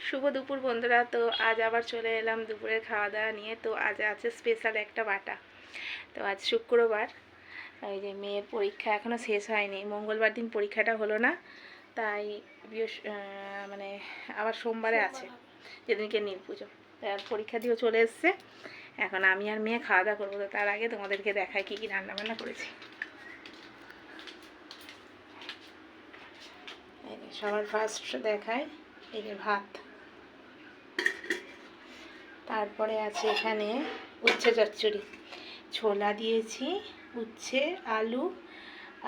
শুভ দুপুর বন্ধুরা। তো আজ আবার চলে এলাম দুপুরের খাওয়া দাওয়া নিয়ে। তো আজ আছে স্পেশাল একটা বাটা। তো আজ শুক্রবার, এই যে মেয়ের পরীক্ষা এখনও শেষ হয়নি, মঙ্গলবার দিন পরীক্ষাটা হলো না, তাই মানে আবার সোমবারে আছে, যেদিনকে নীল পুজো। তার পরীক্ষা দিয়েও চলে এসছে। এখন আমি আর মেয়ে খাওয়া দাওয়া করবো। তো তার আগে তোমাদেরকে দেখাই কী কী রান্নাবান্না করেছি। এই যে সবার ফার্স্ট দেখায়, এই যে ভাত, তারপরে আছে এখানে উচ্ছে চচ্চড়ি, ছোলা দিয়েছি, উচ্ছে, আলু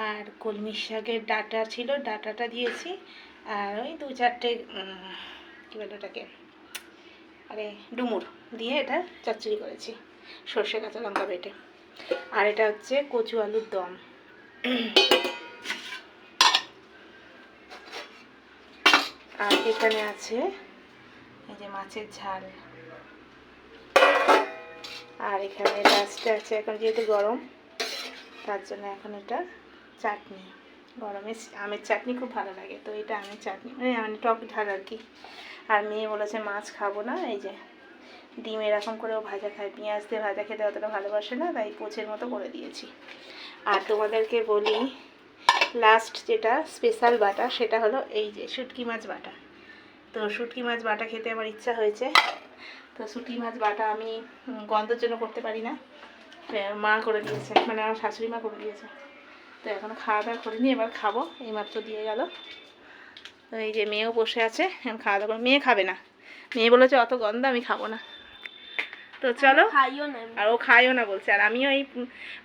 আর কলমি শাকের ডাঁটা ছিল, ডাঁটাটা দিয়েছি, আর ওই দু চারটে কী বলে ওটাকে, আরে ডুমুর দিয়ে এটা চচ্চড়ি করেছি, সর্ষে কাঁচা লঙ্কা বেটে। আর এটা হচ্ছে কচু আলুর দম। আর এখানে আছে এই যে মাছের ঝাল। আর এখানে লাস্টে আছে, এখন যেহেতু গরম তার জন্য এখন এটা চাটনি, গরমে আমের চাটনি খুব ভালো লাগে, তো এটা আমের চাটনি, মানে টক ঝাল আর কি। আর মেয়ে বলেছে মাছ খাবো না, এই যে ডিম এরকম করেও ভাজা খায়, পেঁয়াজ দিয়ে ভাজা খেতে অতটা ভালোবাসে না, তাই পোচের মতো করে দিয়েছি। আর তোমাদেরকে বলি, লাস্ট যেটা স্পেশাল বাটা সেটা হলো এই যে শুটকি মাছ বাটা। তো শুটকি মাছ বাটা খেতে আমার ইচ্ছা হয়েছে। তো শুটকি মাছ বাটা আমি গন্ধের জন্য করতে পারি না, মা করে দিয়েছে, মানে আমার শাশুড়ি মা করে দিয়েছে। তো এখন খাওয়া দাওয়া করিনি, এবার খাবো, এইমাত্র দিয়ে গেল। তো এই যে মেয়েও বসে আছে, এখন খাওয়া দাওয়া করে। মেয়ে খাবে না, মেয়ে বলেছে অত গন্ধ আমি খাবো না। তো চলো, আর ও খায়ও না বলছে। আর আমিও এই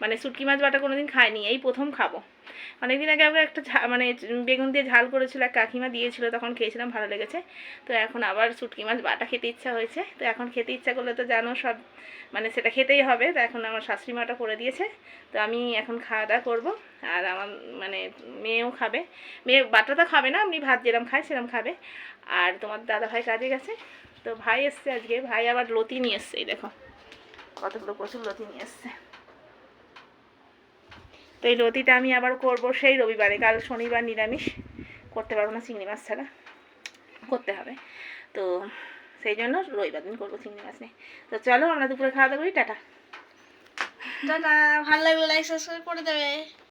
মানে শুটকি মাছ বাটা কোনোদিন খাইনি, এই প্রথম খাবো। অনেকদিন আগে আবার একটা মানে বেগুন দিয়ে ঝাল করেছিল, এক কাকিমা দিয়েছিল, তখন খেয়েছিলাম, ভালো লেগেছে। তো এখন আবার শুটকি মাছ বাটা খেতে ইচ্ছা হয়েছে। তো এখন খেতে ইচ্ছা করলে তো জানো সব, মানে সেটা খেতেই হবে। তো এখন আমার শাশুড়ি মাটা করে দিয়েছে, তো আমি এখন খাওয়া দাওয়া করবো। আর আমার মানে মেয়েও খাবে, মেয়ে বাটা তো খাবে না, এমনি ভাত যেরকম খায় সেরকম খাবে। আর তোমার দাদা ভাই কাজে গেছে, তো ভাই এসছে আজকে, ভাই আবার লতি নিয়ে এসছে, এই দেখো কতগুলো প্রচুর লতি নিয়ে এসছে। তো এই লতিটা আমি আবার করবো সেই রবিবারে, কাল শনিবার নিরামিষ, করতে পারবো না চিংড়ি মাছ ছাড়া, করতে হবে। তো সেই জন্য রবিবার দিন করবো চিংড়ি মাছ নিয়ে। তো চলো আমরা দুপুরে খাওয়া দাওয়া করি, টাটা। দাদা ভালো লাগলে লাইক সাবস্ক্রাইব করে দেবে।